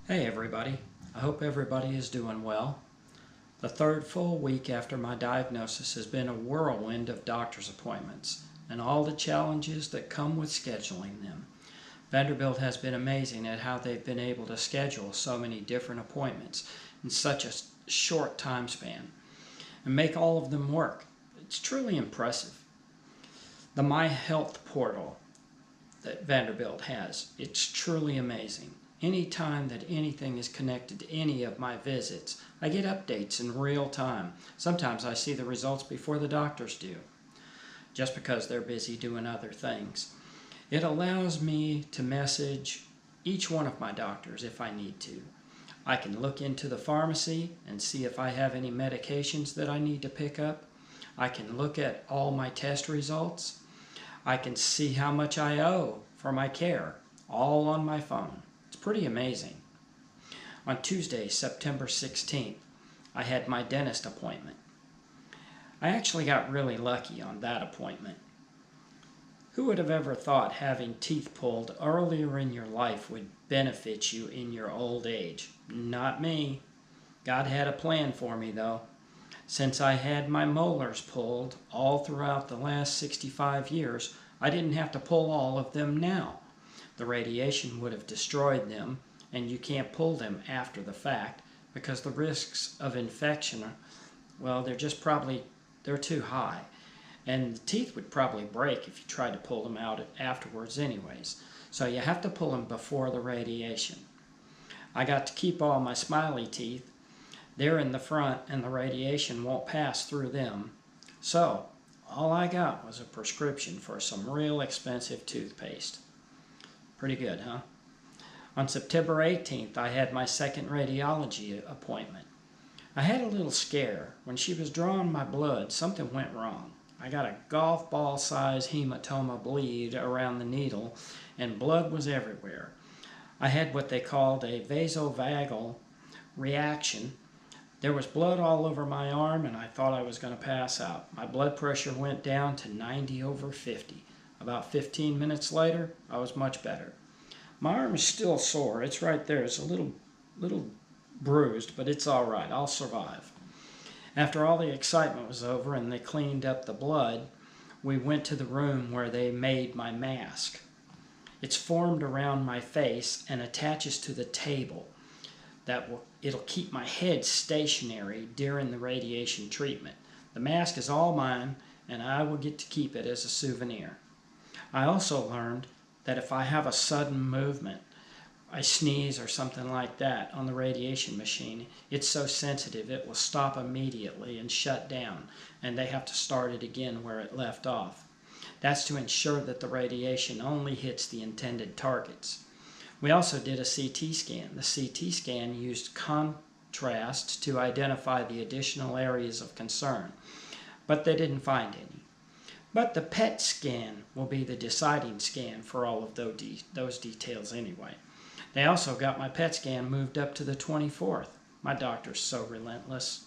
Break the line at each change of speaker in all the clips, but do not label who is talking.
Hey everybody, I hope everybody is doing well. The third full week after my diagnosis has been a whirlwind of doctor's appointments and all the challenges that come with scheduling them. Vanderbilt has been amazing at how they've been able to schedule so many different appointments in such a short time span and make all of them work. It's truly impressive. The My Health portal that Vanderbilt has, it's truly amazing. Anytime that anything is connected to any of my visits, I get updates in real time. Sometimes I see the results before the doctors do, just because they're busy doing other things. It allows me to message each one of my doctors if I need to. I can look into the pharmacy and see if I have any medications that I need to pick up. I can look at all my test results. I can see how much I owe for my care, all on my phone. It's pretty amazing. On Tuesday, September 16th, I had my dentist appointment. I actually got really lucky on that appointment. Who would have ever thought having teeth pulled earlier in your life would benefit you in your old age? Not me. God had a plan for me though. Since I had my molars pulled all throughout the last 65 years, I didn't have to pull all of them now. The radiation would have destroyed them, and you can't pull them after the fact because the risks of infection well, they're too high. And the teeth would probably break if you tried to pull them out afterwards anyways. So you have to pull them before the radiation. I got to keep all my smiley teeth. They're in the front and the radiation won't pass through them. So all I got was a prescription for some real expensive toothpaste. Pretty good, huh? On September 18th, I had my second radiology appointment. I had a little scare. When she was drawing my blood, something went wrong. I got a golf ball size hematoma bleed around the needle and blood was everywhere. I had what they called a vasovagal reaction. There was blood all over my arm and I thought I was going to pass out. My blood pressure went down to 90/50. About 15 minutes later, I was much better. My arm is still sore. It's right there. It's a little bruised, but it's all right. I'll survive. After all the excitement was over and they cleaned up the blood, we went to the room where they made my mask. It's formed around my face and attaches to the table. It'll keep my head stationary during the radiation treatment. The mask is all mine, and I will get to keep it as a souvenir. I also learned that if I have a sudden movement, I sneeze or something like that on the radiation machine, it's so sensitive it will stop immediately and shut down, and they have to start it again where it left off. That's to ensure that the radiation only hits the intended targets. We also did a CT scan. The CT scan used contrast to identify the additional areas of concern, but they didn't find any. But the PET scan will be the deciding scan for all of those details anyway. They also got my PET scan moved up to the 24th. My doctor's so relentless.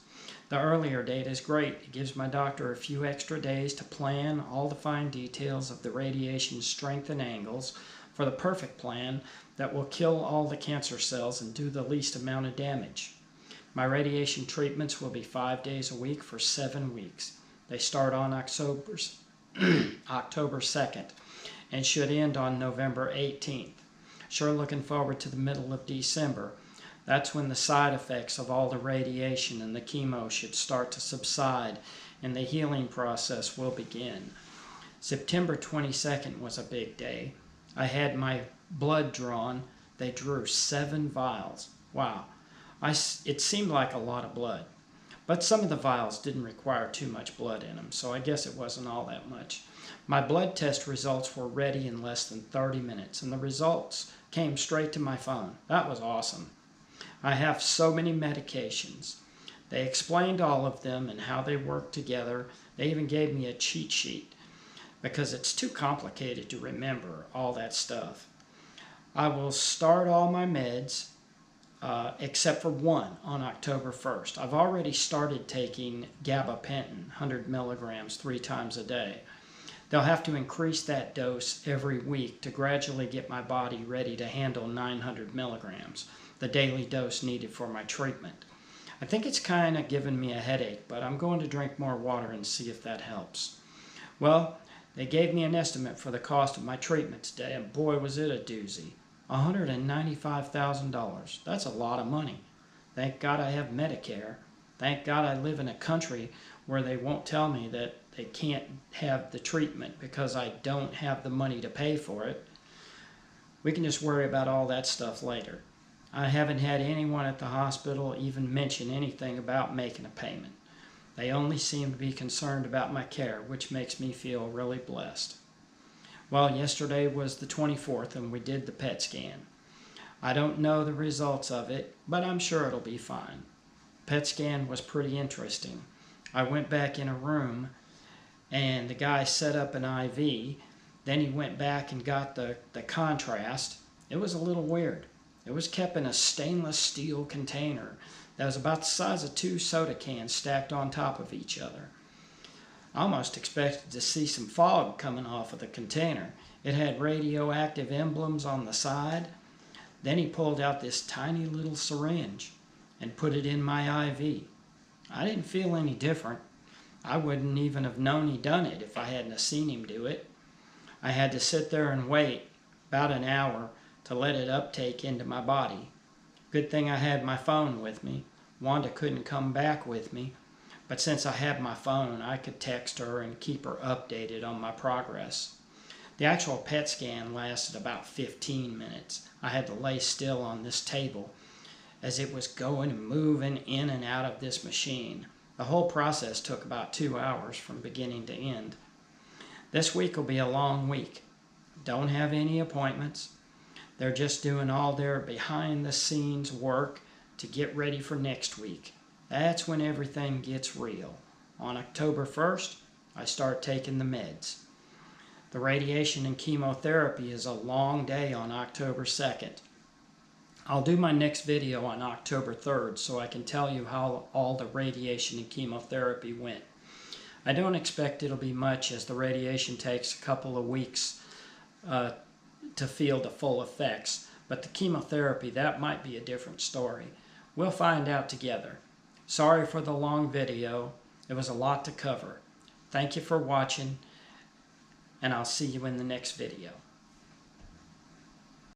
The earlier date is great. It gives my doctor a few extra days to plan all the fine details of the radiation strength and angles for the perfect plan that will kill all the cancer cells and do the least amount of damage. My radiation treatments will be 5 days a week for 7 weeks. They start on October 2nd and should end on November 18th. Sure looking forward to the middle of December. That's when the side effects of all the radiation and the chemo should start to subside and the healing process will begin. September 22nd was a big day. I had my blood drawn. They drew 7 vials. Wow. It seemed like a lot of blood. But some of the vials didn't require too much blood in them, so I guess it wasn't all that much. My blood test results were ready in less than 30 minutes, and the results came straight to my phone. That was awesome. I have so many medications. They explained all of them and how they work together. They even gave me a cheat sheet because it's too complicated to remember all that stuff. I will start all my meds except for one on October 1st. I've already started taking gabapentin, 100 milligrams, 3 times a day. They'll have to increase that dose every week to gradually get my body ready to handle 900 milligrams. the daily dose needed for my treatment. I think it's kind of giving me a headache, but I'm going to drink more water and see if that helps. Well, they gave me an estimate for the cost of my treatment today, and boy was it a doozy. $195,000. That's a lot of money. Thank God I have Medicare. Thank God I live in a country where they won't tell me that they can't have the treatment because I don't have the money to pay for it. We can just worry about all that stuff later. I haven't had anyone at the hospital even mention anything about making a payment. They only seem to be concerned about my care, which makes me feel really blessed. Well, yesterday was the 24th and we did the PET scan. I don't know the results of it, but I'm sure it'll be fine. PET scan was pretty interesting. I went back in a room and the guy set up an IV. Then he went back and got the contrast. It was a little weird. It was kept in a stainless steel container that was about the size of 2 soda cans stacked on top of each other. I almost expected to see some fog coming off of the container. It had radioactive emblems on the side. Then he pulled out this tiny little syringe and put it in my IV. I didn't feel any different. I wouldn't even have known he'd done it if I hadn't seen him do it. I had to sit there and wait about an hour to let it uptake into my body. Good thing I had my phone with me. Wanda couldn't come back with me, but since I had my phone, I could text her and keep her updated on my progress. The actual PET scan lasted about 15 minutes. I had to lay still on this table as it was going and moving in and out of this machine. The whole process took about 2 hours from beginning to end. This week will be a long week. Don't have any appointments. They're just doing all their behind-the-scenes work to get ready for next week. That's when everything gets real. On October 1st, I start taking the meds. The radiation and chemotherapy is a long day on October 2nd. I'll do my next video on October 3rd so I can tell you how all the radiation and chemotherapy went. I don't expect it'll be much as the radiation takes a couple of weeks to feel the full effects, but the chemotherapy, that might be a different story. We'll find out together. Sorry for the long video. It was a lot to cover. Thank you for watching, and I'll see you in the next video.